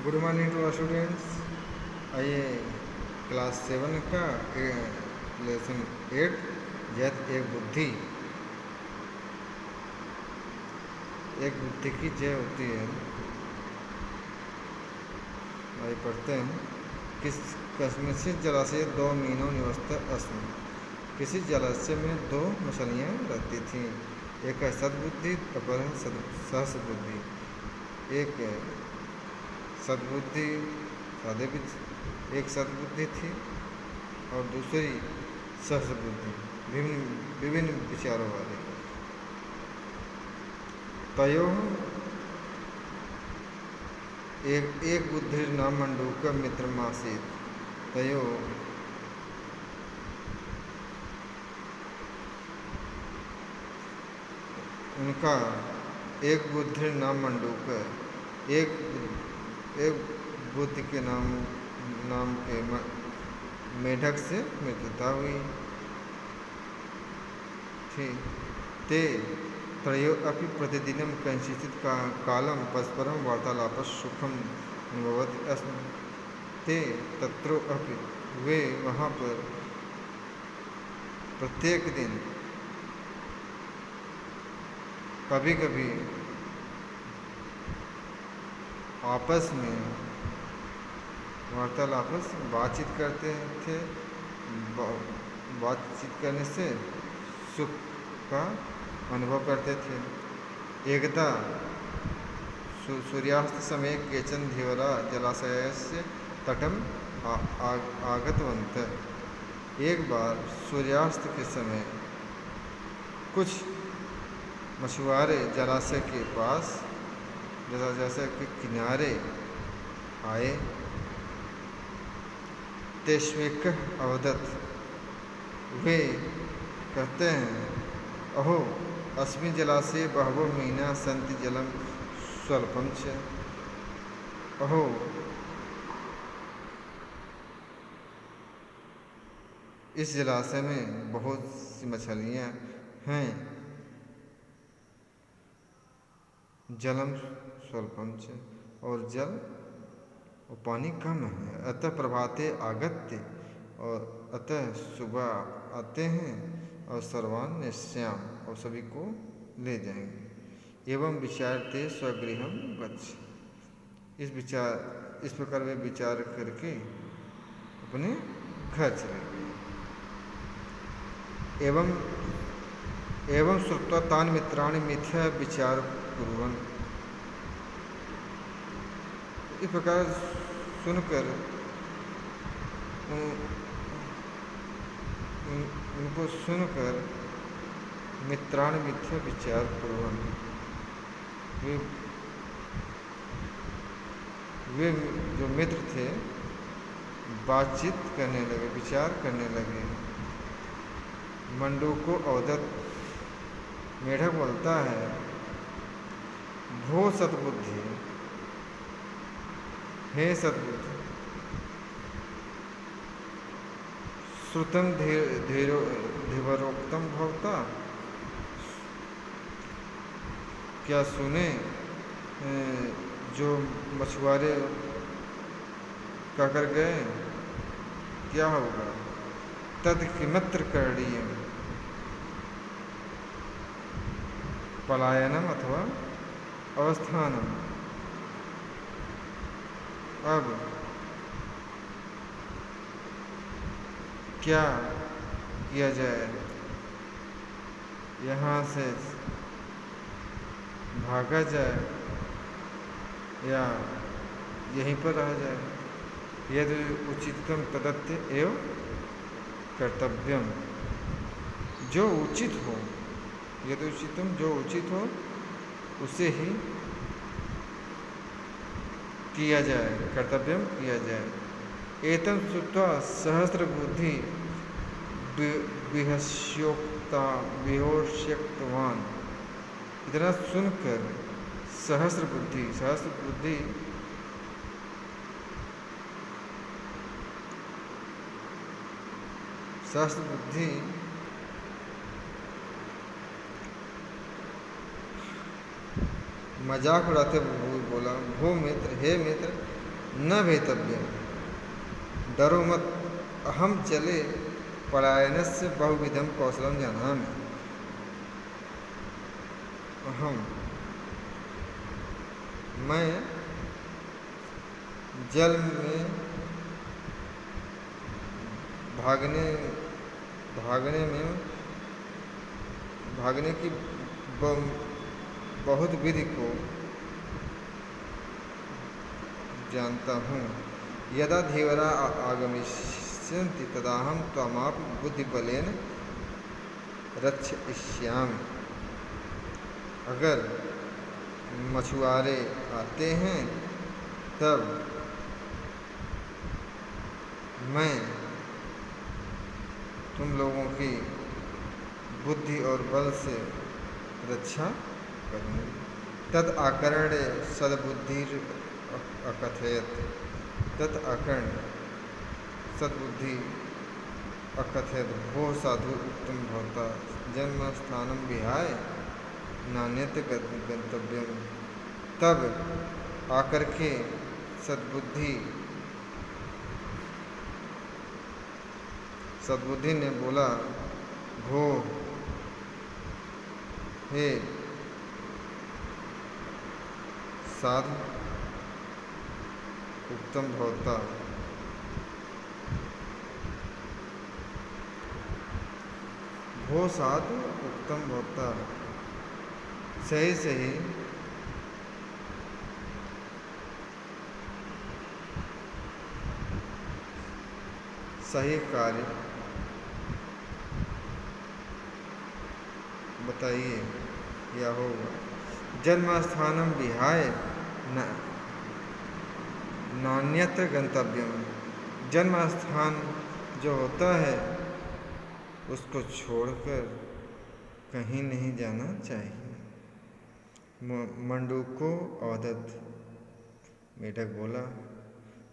Good morning to students. आइए class 7 का lesson 8 जैत एक बुद्धि की जय होती है। आइए पढ़ते हैं। कस्मिंश्चित् जलाशये दो मीनो निवसत अस्म। किसी जलाशय में दो मछलियाँ रहती थीं। एक है सद्बुद्धि, अपर है सहस्रबुद्धि। एक सद्बुद्धि सादे एक सद्बुद्धि थी और दूसरी सहस्रबुद्धि विभिन्न विचारों वाली। तयोः एक बुद्धि नाम मंडूक मित्रमासीत्। तयोः उनका एक बुद्धि नाम मंडूक, एक बुद्ध के नाम के मेढक से मित्रता हुई थी। ते त्रयो अपि प्रतिदिनं कञ्चित् कालं परस्परं वार्तालापः सुखम् अनुभवति अस्म। ते तत्रो अपि वे वहाँ पर प्रत्येक दिन कभी कभी आपस में वार्तालाप बातचीत करते थे। बातचीत करने से सुख का अनुभव करते थे। एकदा सूर्यास्त समय केचन धीवरा जलाशयस्य तटम आगतवन्तः। एक बार सूर्यास्त के समय कुछ मछुआरे जलाशय के पास जलाशय के किनारे आए। तेष्वेकः अवदत्, वे कहते हैं, अहो अस्मिन् जलाशये बहवो मीना सन्ति जलं स्वल्पं च। अहो इस जलाशय में बहुत सी मछलियाँ हैं। जलम स्वल्पं च, और जल और पानी कम है। अतः प्रभाते आगत्य, और अतः सुबह आते हैं और सर्वान् निश्याम, और सभी को ले जाएंगे। एवं विचारते स्वगृहं गच्छ। इस प्रकार वे विचार करके अपने घर चले गए। एवं श्रुत्वा तान् मित्राणि मिथ्या विचार कुर्वन्। इस प्रकार सुनकर उनको सुनकर मित्राण मिथ्या विचार कुर्वन्, वे जो मित्र थे बातचीत करने लगे, विचार करने लगे। मंडूको अवदत्, मेढक बोलता है, भो सद्बुद्धि, हे सद्बुद्धि, श्रुतं धीवरोक्तं भवता। क्या सुने जो मछुआरे कहकर गए, क्या होगा? तद किमत्र करणीयम्, पलायनम अथवा अवस्थानम। अब क्या किया जाए? यहाँ से भागा जाए या यहीं पर रह जाए? यदि उचितम तदत्य एवं कर्तव्यम। जो उचित हो, यदि उचितम, जो उचित हो उसे ही किया जाए, कर्तव्यम किया जाए। एतम श्रुत्वा सहस्रबुद्धि विहोष्यक्तवान्। इतना सुनकर सहस्रबुद्धि मजाक उड़ाते हुए बोला, भो मित्र, हे मित्र, न भेतव्य, डरो मत, अहम चले पलायनस्य बहुविधम कौशलम जानामि। मैं जल में भागने की बहुत विधि को जानता हूँ। यदा धीवरा आगमिष्यन्ति तदाहं त्वमापि बुद्धिबलेन रक्षयिष्यामि। अगर मछुआरे आते हैं तब मैं तुम लोगों की बुद्धि और बल से रक्षा करूँगी। तद आकर्ण्य सद्बुद्धिर अकथयत, तत् आकर्ण सद्बुद्धि अकथयत भो साधु उत्तम भवता जन्मस्थानं विहाय नान्यत्र गन्तव्यम्। तब आकर के सद्बुद्धि ने बोला, भो हे साधु उत्तम भवता, भो साधु उत्तम भवता, सही कार्य बताइए क्या होगा। जन्मस्थानम विहाय नान्यत्र गंतव्यम, जन्म स्थान जो होता है उसको छोड़कर कहीं नहीं जाना चाहिए। मंडूको अवदत, मेढक बोला,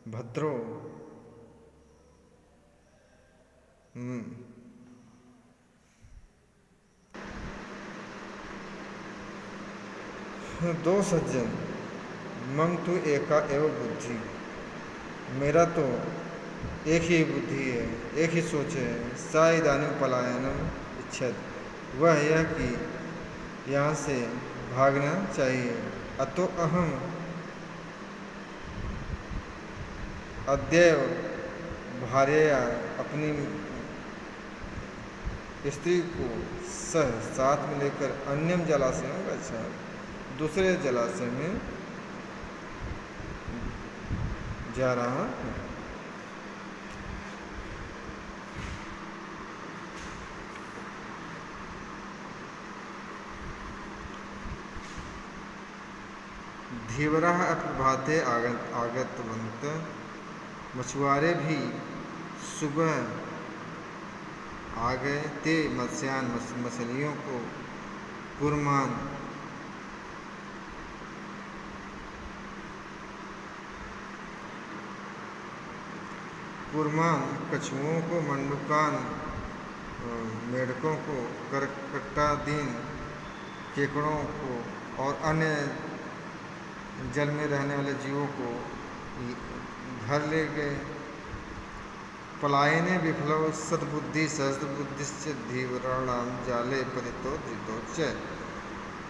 भद्रो दो सज्जन मम तु एका एव बुद्धि, मेरा तो एक ही बुद्धि है, एक ही सोच है। सा इदानीं पलायनम इच्छत, वह यह कि यहाँ से भागना चाहिए। अतो अहम अद्यैव भार्यया, अपनी स्त्री को साथ में लेकर अन्यम जलाशय गच्छा, दूसरे जलाशय में जा रहा हूँ। धीवरा अप्रभाते आगतवन्त, मछुआरे भी सुबह आ गए। ते मत्स्यान, मछलियों को, कुर्मान, कछुओं को, मंडूकान, मेढकों को, करकट्टादीन, केकड़ों को और अन्य जल में रहने वाले जीवों को घर ले गए। पलायने विफलो सद्बुद्धि सहस्रबुद्धिश्च धीवराणां जाले पतितो धृतो च,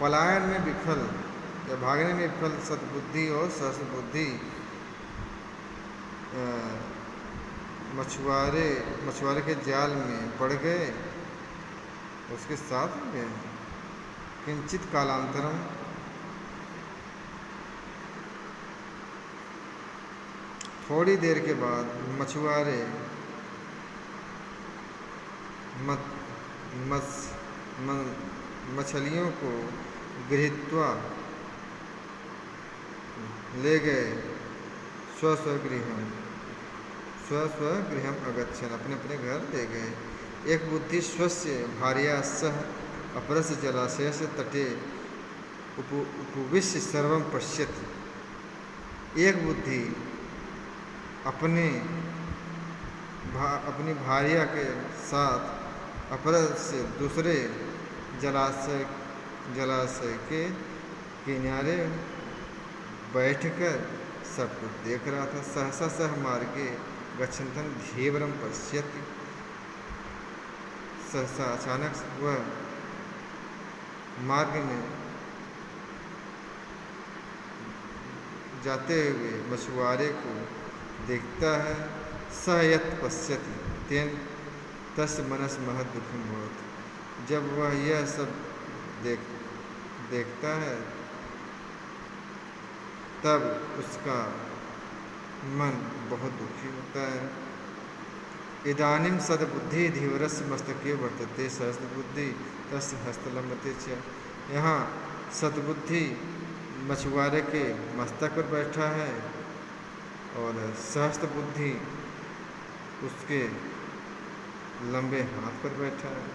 पलायन में विफल या भागने में विफल सद्बुद्धि और सहस्रबुद्धि मछुआरे के जाल में पड़ गए, उसके साथ गए। किंचित कालांतरम, थोड़ी देर के बाद मछुआरे मछलियों को गृहीत्वा ले गए स्वस्वगृहम अगच्छन्, अपने अपने घर ले गए। एक बुद्धि स्वस्य भार्या सह अपरस्य जलाशयस्य तटे उपविश्य सर्वं पश्यति, एक बुद्धि अपनी भार्या के साथ अपरस्य से दूसरे जलाशय के किनारे बैठकर सब कुछ देख रहा था। सहसा सह मार्गे गच्छन्तं धीवरं पश्यति। सहसा अचानक वह मार्ग में जाते हुए मछुआरे को देखता है। स यत् पश्यति तेन तस्य मनस महत् दुःखं भवति। जब वह यह सब देखता है तब उसका मन बहुत दुखी होता है। इदानीं सद्बुद्धि धीवरस्य मस्तके वर्तते सहस्रबुद्धि तस्य हस्तलम्बते च। यहाँ सद्बुद्धि मछुआरे के मस्तक पर बैठा है और सहस्त्र बुद्धि उसके लंबे हाथ पर बैठा है।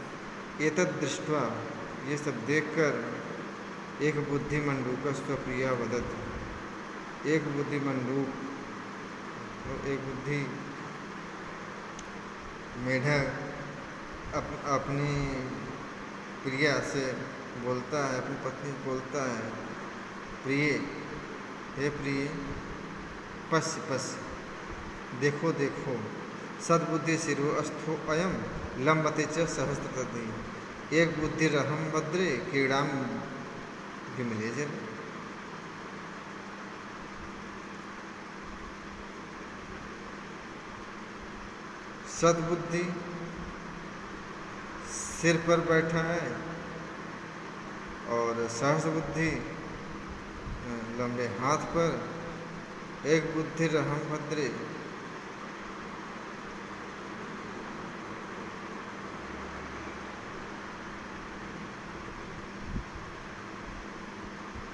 एतद् दृष्ट्वा ये सब देखकर एक बुद्धिमंडूक स्वप्रिया वदति। एक बुद्धिमंडूक एक बुद्धि मेढक अपनी प्रिया से बोलता है, अपनी पत्नी से बोलता है, प्रिय, हे प्रिय, पश्य पश्य, देखो देखो, सद्बुद्धि शिरो अस्थो अयम लंबते च सहस्त्रतति। एक बुद्धिरहं भद्रे क्रीड़ां विमले जले। सद्बुद्धि सिर पर बैठा है और सहस्र बुद्धि लंबे हाथ पर। एक बुद्धि रहम भद्रे,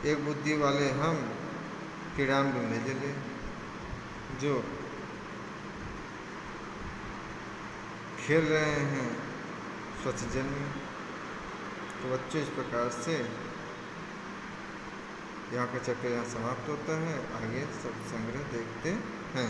एक बुद्धि वाले हम क्रीड़ाम ढूंढने चले, जो खेल रहे हैं स्वच्छ जल में। तो बच्चों, इस प्रकार से यहाँ का चक्र यहाँ समाप्त होता है। आगे सब संग्रह देखते हैं।